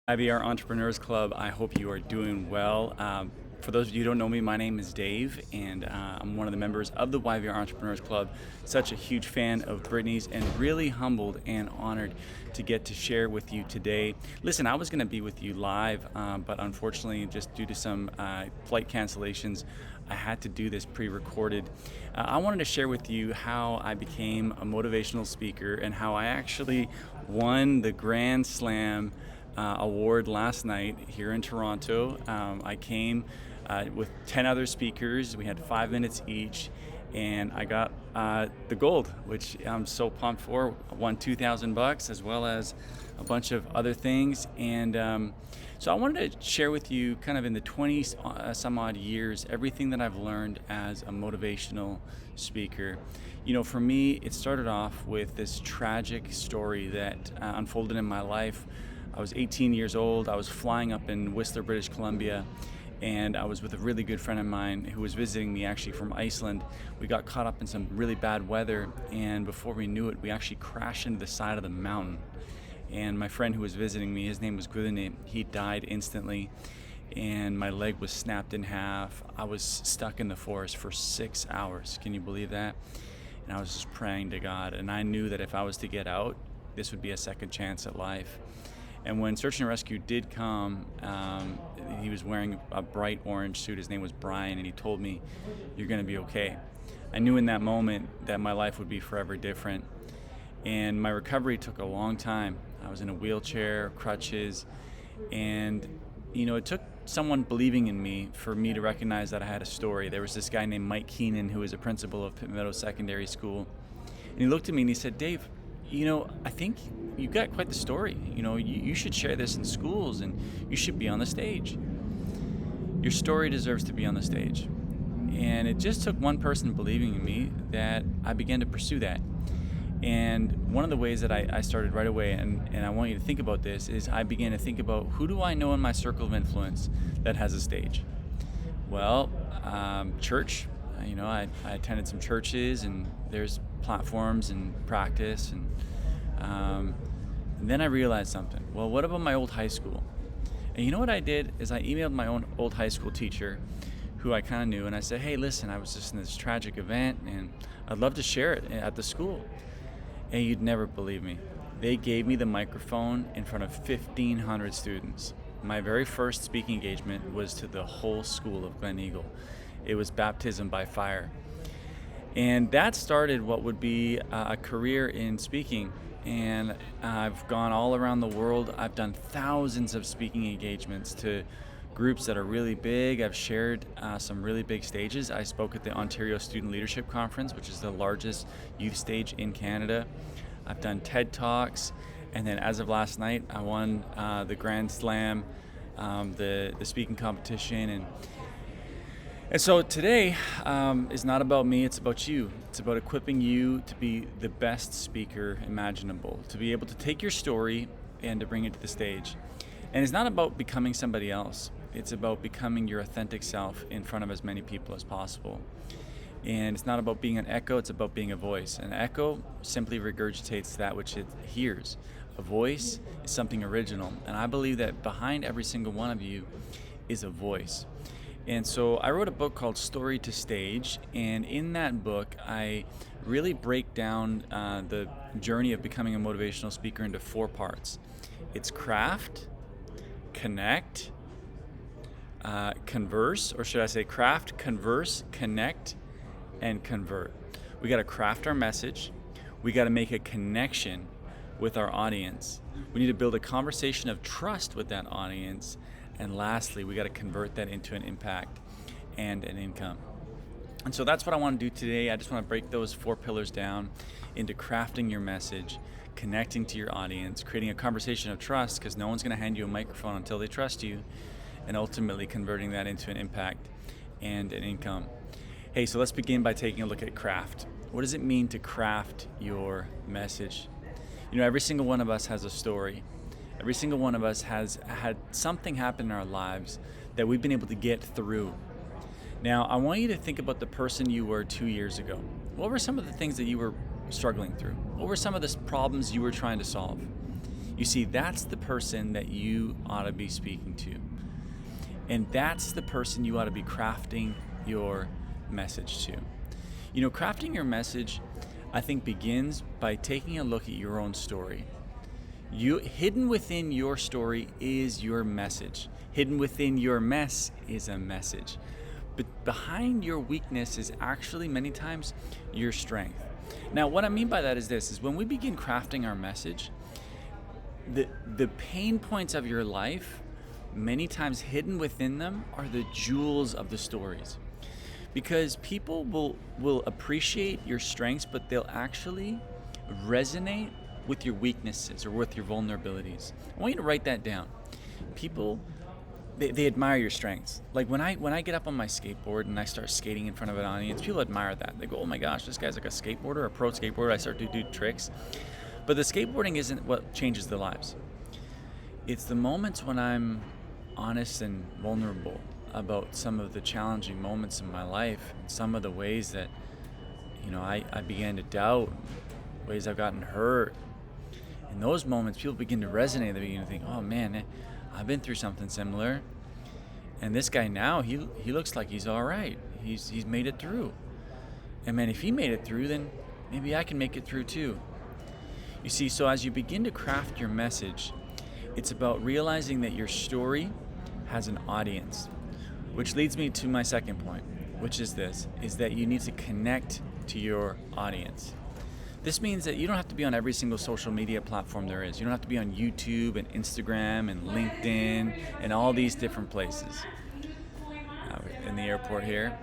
YVR Entrepreneurs Club, I hope you are doing well. For those of you who don't know me, my name is Dave, and I'm one of the members of the YVR Entrepreneurs Club. Such a huge fan of Brittany's, and really humbled and honored to get to share with you today. Listen, I was going to be with you live, but unfortunately, just due to some flight cancellations, I had to do this pre-recorded. I wanted to share with you how I became a motivational speaker and how I actually won the Grand Slam award last night here in Toronto. I came with 10 other speakers. We had 5 minutes each, and I got the gold, which I'm so pumped for. I won $2,000 as well as a bunch of other things. And so I wanted to share with you, kind of in the 20 some odd years, everything that I've learned as a motivational speaker. You know, for me, it started off with this tragic story that unfolded in my life. I was 18 years old. I was flying up in Whistler, British Columbia, and I was with a really good friend of mine who was visiting me actually from Iceland. We got caught up in some really bad weather, and before we knew it, we actually crashed into the side of the mountain. And my friend who was visiting me, his name was Gudene, he died instantly, and my leg was snapped in half. I was stuck in the forest for 6 hours. Can you believe that? And I was just praying to God, and I knew that if I was to get out, this would be a second chance at life. And when search and rescue did come, he was wearing a bright orange suit. His name was Brian, and he told me, "You're going to be okay." I knew in that moment that my life would be forever different. And my recovery took a long time. I was in a wheelchair, crutches, and it took someone believing in me for me to recognize that I had a story. There was this guy named Mike Keenan, who was a principal of Pitt Meadows Secondary School, and he looked at me and he said, "Dave, I think you've got quite the story. You should share this in schools, and you should be on the stage. Your story deserves to be on the stage." And it just took one person believing in me that I began to pursue that. And one of the ways that I started right away, and I want you to think about this, is I began to think about, who do I know in my circle of influence that has a stage? Well, church. I attended some churches, and there's platforms and practice, and then I realized something. Well, what about my old high school? And you know what I did is I emailed my own old high school teacher, who I kind of knew, and I said, "Hey, listen, I was just in this tragic event, and I'd love to share it at the school." And you'd never believe me. They gave me the microphone in front of 1,500 students. My very first speaking engagement was to the whole school of Glen Eagle. It was baptism by fire. And that started what would be a career in speaking. And I've gone all around the world. I've done thousands of speaking engagements to groups that are really big. I've shared some really big stages. I spoke at the Ontario Student Leadership Conference, which is the largest youth stage in Canada. I've done TED Talks. And then as of last night, I won the Grand Slam, the speaking competition. And so today is not about me, it's about you. It's about equipping you to be the best speaker imaginable, to be able to take your story and to bring it to the stage. And it's not about becoming somebody else. It's about becoming your authentic self in front of as many people as possible. And it's not about being an echo, it's about being a voice. An echo simply regurgitates that which it hears. A voice is something original. And I believe that behind every single one of you is a voice. And so I wrote a book called Story to Stage, and in that book I really break down the journey of becoming a motivational speaker into 4 parts. It's craft, connect, converse, or should I say craft, converse, connect, and convert. We got to craft our message. We got to make a connection with our audience. We need to build a conversation of trust with that audience. And lastly, we got to convert that into an impact and an income. And so that's what I want to do today. I just want to break those 4 pillars down into crafting your message, connecting to your audience, creating a conversation of trust, because no one's going to hand you a microphone until they trust you, and ultimately converting that into an impact and an income. Hey, so let's begin by taking a look at craft. What does it mean to craft your message? Every single one of us has a story. Every single one of us has had something happen in our lives that we've been able to get through. Now, I want you to think about the person you were 2 years ago. What were some of the things that you were struggling through? What were some of the problems you were trying to solve? You see, that's the person that you ought to be speaking to. And that's the person you ought to be crafting your message to. Crafting your message, I think, begins by taking a look at your own story. Hidden within your story is your message. Hidden within your mess is a message. But behind your weakness is actually many times your strength. Now, what I mean by that is this, is when we begin crafting our message, the pain points of your life, many times hidden within them, are the jewels of the stories. Because people will appreciate your strengths, but they'll actually resonate with your weaknesses or with your vulnerabilities. I want you to write that down. People, they admire your strengths. Like when I get up on my skateboard and I start skating in front of an audience, people admire that. They go, oh my gosh, this guy's like a skateboarder, a pro skateboarder. I start to do tricks. But the skateboarding isn't what changes their lives. It's the moments when I'm honest and vulnerable about some of the challenging moments in my life, some of the ways that, I began to doubt, ways I've gotten hurt. In those moments, people begin to resonate. They begin to think, oh man, I've been through something similar. And this guy now, he looks like he's all right. He's made it through. And man, if he made it through, then maybe I can make it through too. You see, so as you begin to craft your message, it's about realizing that your story has an audience, which leads me to my second point, which is this, is that you need to connect to your audience. This means that you don't have to be on every single social media platform there is. You don't have to be on YouTube and Instagram and LinkedIn and all these different places. In the airport here.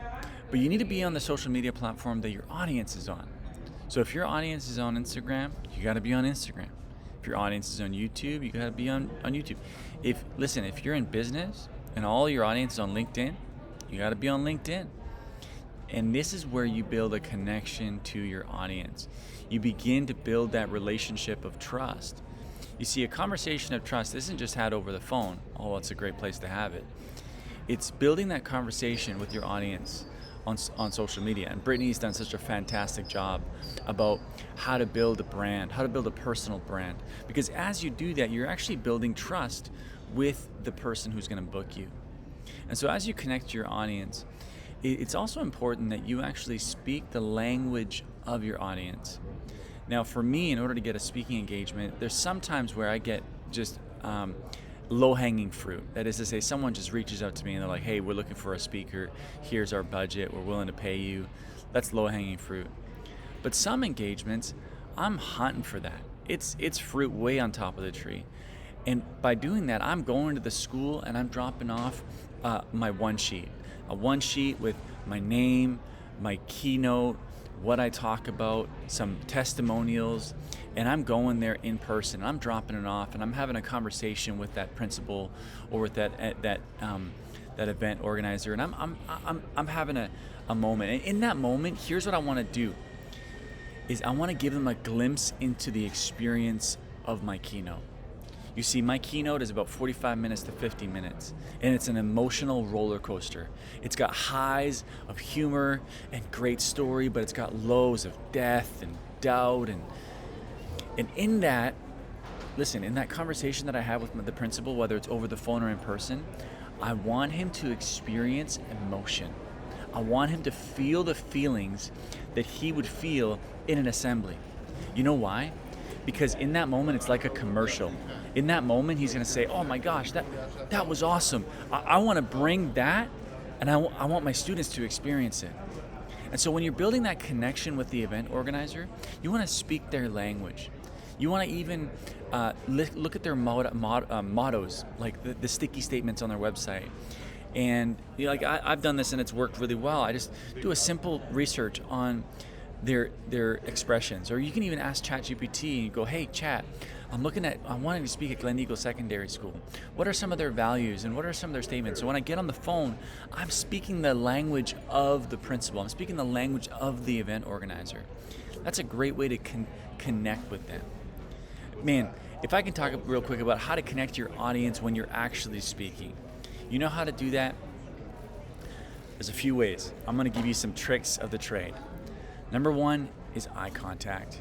But you need to be on the social media platform that your audience is on. So if your audience is on Instagram, you got to be on Instagram. If your audience is on YouTube, you got to be on YouTube. If you're in business and all your audience is on LinkedIn, you got to be on LinkedIn. And this is where you build a connection to your audience. You begin to build that relationship of trust. You see, a conversation of trust isn't just had over the phone, although it's a great place to have it. It's building that conversation with your audience on social media. And Brittany's done such a fantastic job about how to build a brand, how to build a personal brand. Because as you do that, you're actually building trust with the person who's going to book you. And so as you connect to your audience, it's also important that you actually speak the language of your audience. Now, for me, in order to get a speaking engagement, there's sometimes where I get just low-hanging fruit. That is to say, someone just reaches out to me and they're like, hey, we're looking for a speaker. Here's our budget. We're willing to pay you. That's low-hanging fruit. But some engagements, I'm hunting for that. It's fruit way on top of the tree. And by doing that, I'm going to the school and I'm dropping off my one sheet. A one sheet with my name, my keynote, what I talk about, some testimonials, and I'm going there in person. I'm dropping it off, and I'm having a conversation with that principal or with that event organizer, and I'm having a moment. And in that moment, here's what I want to do: is I want to give them a glimpse into the experience of my keynote. You see, my keynote is about 45 minutes to 50 minutes, and it's an emotional roller coaster. It's got highs of humor and great story, but it's got lows of death and doubt. And in that, in that conversation that I have with the principal, whether it's over the phone or in person, I want him to experience emotion. I want him to feel the feelings that he would feel in an assembly. You know why? Because in that moment, it's like a commercial. In that moment, he's going to say, oh my gosh, that was awesome. I want to bring that, and I want my students to experience it. And so when you're building that connection with the event organizer, you want to speak their language. You want to even look at their mottos, like the sticky statements on their website. And I've done this and it's worked really well. I just do a simple research on their expressions, or you can even ask ChatGPT and go, hey Chat, I'm wanting to speak at Glen Eagle Secondary School. What are some of their values and what are some of their statements? So when I get on the phone, I'm speaking the language of the principal. I'm speaking the language of the event organizer. That's a great way to connect with them. Man, if I can talk real quick about how to connect to your audience when you're actually speaking. You know how to do that? There's a few ways. I'm going to give you some tricks of the trade. Number one is eye contact.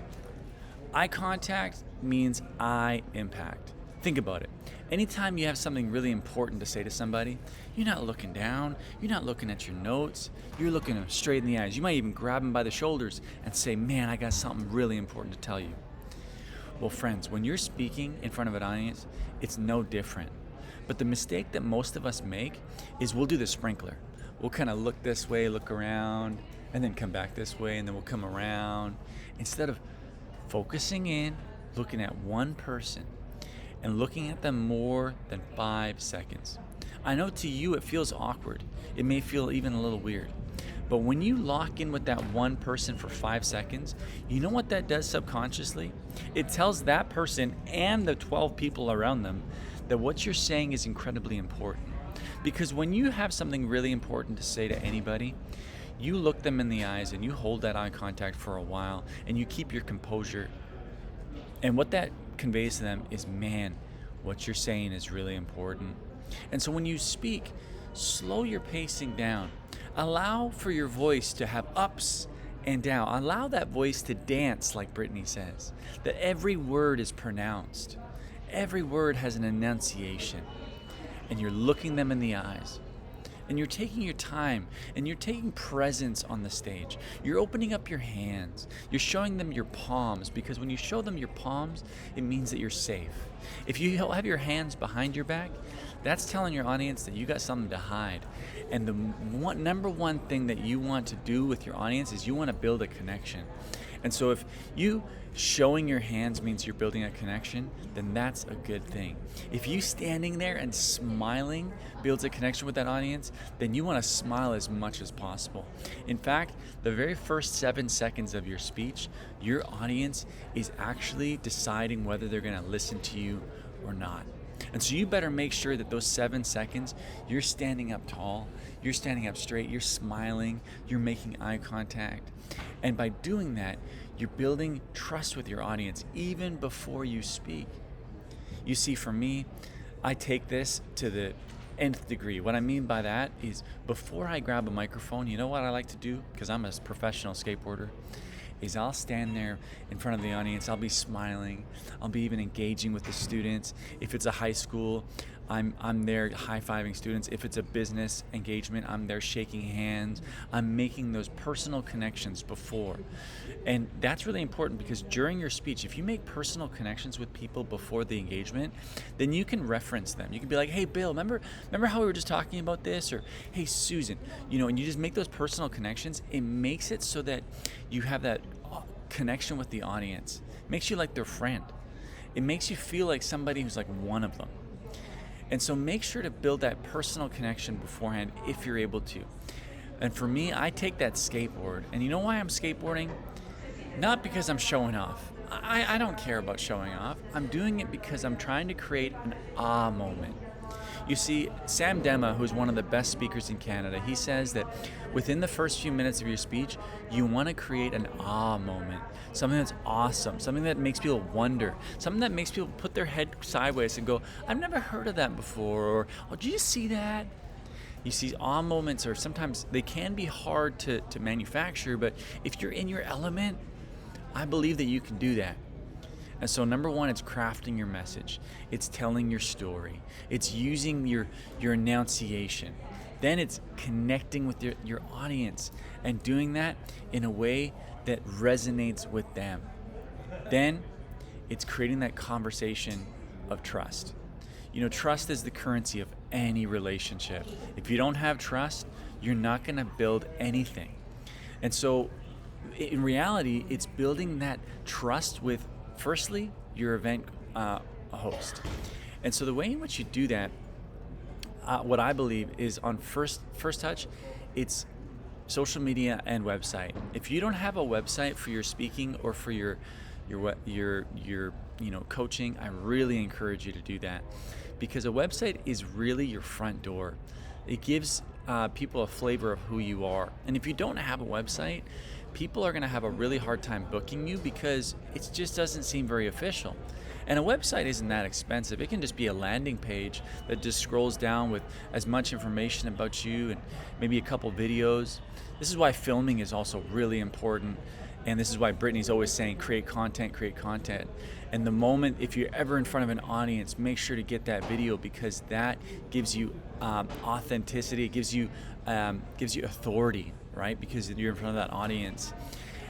Eye contact means I impact. Think about it. Anytime you have something really important to say to somebody, you're not looking down, you're not looking at your notes, you're looking them straight in the eyes. You might even grab them by the shoulders and say, man, I got something really important to tell you. Well, friends, when you're speaking in front of an audience, it's no different. But the mistake that most of us make is we'll do the sprinkler. We'll kind of look this way, look around, and then come back this way, and then we'll come around. Instead of focusing in, looking at one person, and looking at them more than 5 seconds. I know to you it feels awkward. It may feel even a little weird. But when you lock in with that one person for 5 seconds, you know what that does subconsciously? It tells that person and the 12 people around them that what you're saying is incredibly important. Because when you have something really important to say to anybody, you look them in the eyes and you hold that eye contact for a while and you keep your composure. And what that conveys to them is, man, what you're saying is really important. And so when you speak, slow your pacing down. Allow for your voice to have ups and downs. Allow that voice to dance, like Brittany says, that every word is pronounced. Every word has an enunciation. And you're looking them in the eyes. And you're taking your time, and you're taking presence on the stage. You're opening up your hands. You're showing them your palms, because when you show them your palms, it means that you're safe. If you have your hands behind your back, that's telling your audience that you got something to hide. And the number one thing that you want to do with your audience is you want to build a connection. And so if you showing your hands means you're building a connection, then that's a good thing. If you standing there and smiling builds a connection with that audience, then you want to smile as much as possible. In fact, the very first 7 seconds of your speech, your audience is actually deciding whether they're going to listen to you or not. And so you better make sure that those 7 seconds, you're standing up tall, you're standing up straight, you're smiling, you're making eye contact. And by doing that, you're building trust with your audience even before you speak. You see, for me, I take this to the nth degree. What I mean by that is before I grab a microphone, you know what I like to do? Because I'm a professional skateboarder. Is I'll stand there in front of the audience, I'll be smiling, I'll be even engaging with the students. If it's a high school, I'm there high-fiving students. If it's a business engagement, I'm there shaking hands. I'm making those personal connections before. And that's really important because during your speech, if you make personal connections with people before the engagement, then you can reference them. You can be like, hey, Bill, remember how we were just talking about this? Or, hey, Susan, and you just make those personal connections. It makes it so that you have that connection with the audience. It makes you like their friend. It makes you feel like somebody who's like one of them. And so make sure to build that personal connection beforehand if you're able to. And for me, I take that skateboard. And you know why I'm skateboarding? Not because I'm showing off. I don't care about showing off. I'm doing it because I'm trying to create an ah moment. You see, Sam Dema, who's one of the best speakers in Canada, he says that within the first few minutes of your speech, you want to create an ah moment. Something that's awesome, something that makes people wonder, something that makes people put their head sideways and go, I've never heard of that before, or, oh, did you see that? You see, ah moments are sometimes, they can be hard to manufacture, but if you're in your element, I believe that you can do that. And so number one, it's crafting your message. It's telling your story. It's using your enunciation. Then it's connecting with your audience and doing that in a way that resonates with them. Then it's creating that conversation of trust. Trust is the currency of any relationship. If you don't have trust, you're not going to build anything. And so in reality, it's building that trust with, firstly, your event host. And so the way in which you do that, what I believe is on first touch, it's social media and website. If you don't have a website for your speaking or for your coaching, I really encourage you to do that, because a website is really your front door. It gives people a flavor of who you are. And if you don't have a website, people are going to have a really hard time booking you because it just doesn't seem very official. And a website isn't that expensive. It can just be a landing page that just scrolls down with as much information about you and maybe a couple videos. This is why filming is also really important. And this is why Brittany's always saying, create content, create content. And the moment, if you're ever in front of an audience, make sure to get that video, because that gives you authenticity. It gives you authority, right? Because you're in front of that audience.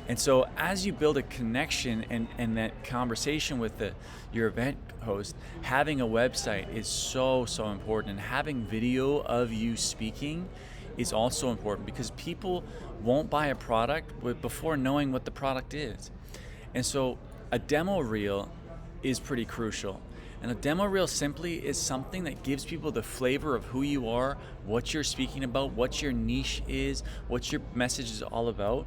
And so as you build a connection and that conversation with your event host, having a website is so important. And having video of you speaking is also important, because people won't buy a product before knowing what the product is. And so a demo reel is pretty crucial. And a demo reel simply is something that gives people the flavor of who you are, what you're speaking about, what your niche is, what your message is all about,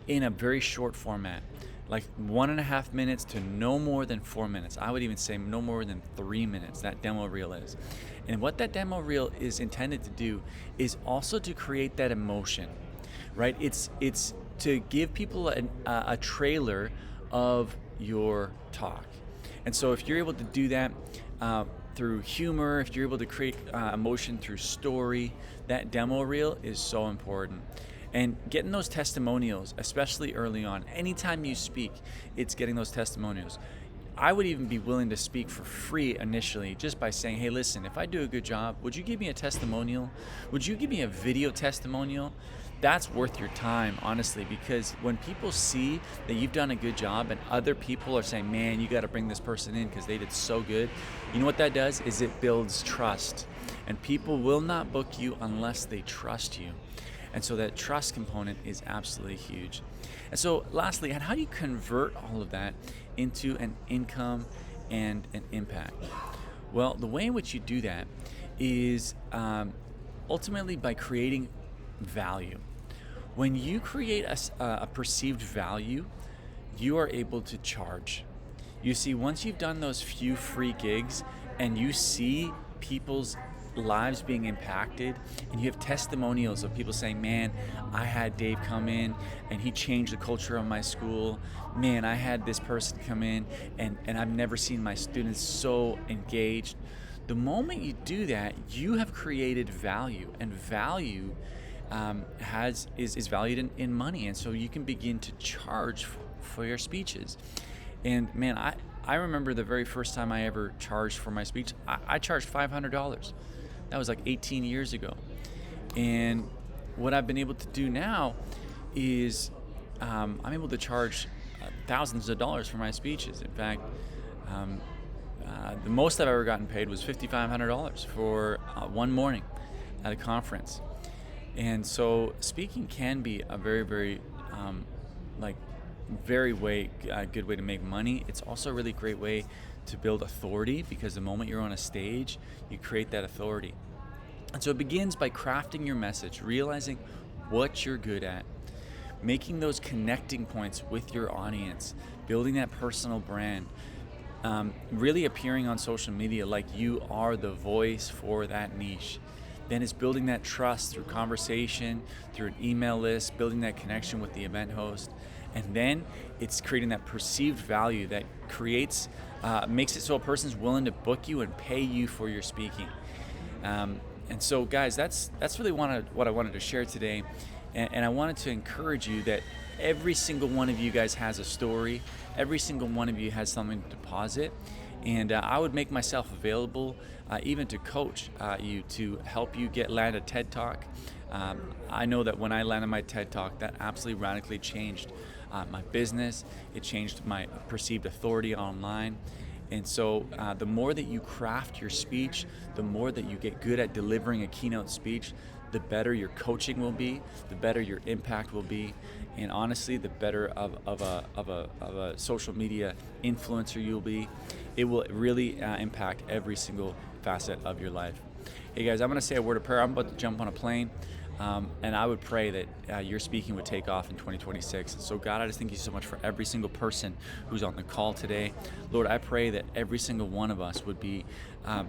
in a very short format, like 1.5 minutes to no more than 4 minutes. I would even say no more than 3 minutes, that demo reel is. And what that demo reel is intended to do is also to create that emotion, right? It's to give people a trailer of your talk. And so if you're able to do that through humor, if you're able to create emotion through story, that demo reel is so important. And getting those testimonials, especially early on, anytime you speak, it's getting those testimonials. I would even be willing to speak for free initially, just by saying, hey, listen, if I do a good job, would you give me a testimonial? Would you give me a video testimonial? That's worth your time, honestly, because when people see that you've done a good job and other people are saying, man, you got to bring this person in because they did so good, you know what that does is it builds trust. And people will not book you unless they trust you. And so that trust component is absolutely huge. And so lastly, how do you convert all of that into an income and an impact? Well, the way in which you do that is ultimately by creating value. When you create a perceived value, you are able to charge. You see, once you've done those few free gigs and you see people's lives being impacted, and you have testimonials of people saying, man, I had Dave come in and he changed the culture of my school. Man, I had this person come in and I've never seen my students so engaged. The moment you do that, you have created value, and value is valued in money. And so you can begin to charge for your speeches. And man, I remember the very first time I ever charged for my speech, I charged $500. That was like 18 years ago. And what I've been able to do now is I'm able to charge thousands of dollars for my speeches. In fact, the most I've ever gotten paid was $5,500 for one morning at a conference. And so speaking can be a very, very good way to make money. It's also a really great way to build authority, because the moment you're on a stage, you create that authority. And so it begins by crafting your message, realizing what you're good at, making those connecting points with your audience, building that personal brand, really appearing on social media like you are the voice for that niche. Then it's building that trust through conversation, through an email list, building that connection with the event host. And then it's creating that perceived value that makes it so a person's willing to book you and pay you for your speaking. And so, guys, that's really what I wanted to share today. And I wanted to encourage you that every single one of you guys has a story. Every single one of you has something to deposit. And I would make myself available even to coach you, to help you land a TED Talk. I know that when I landed my TED Talk, that absolutely radically changed my business. It changed my perceived authority online. And so the more that you craft your speech, the more that you get good at delivering a keynote speech, the better your coaching will be, the better your impact will be, and honestly, the better of a social media influencer you'll be. It will really impact every single facet of your life. Hey guys, I'm going to say a word of prayer. I'm about to jump on a plane. And I would pray that your speaking would take off in 2026. So God, I just thank you so much for every single person who's on the call today. Lord, I pray that every single one of us would be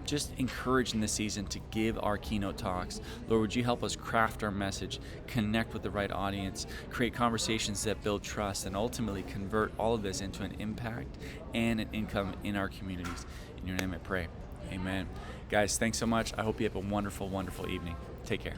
just encouraged in this season to give our keynote talks. Lord, would you help us craft our message, connect with the right audience, create conversations that build trust, and ultimately convert all of this into an impact and an income in our communities. In your name I pray. Amen. Guys, thanks so much. I hope you have a wonderful, wonderful evening. Take care.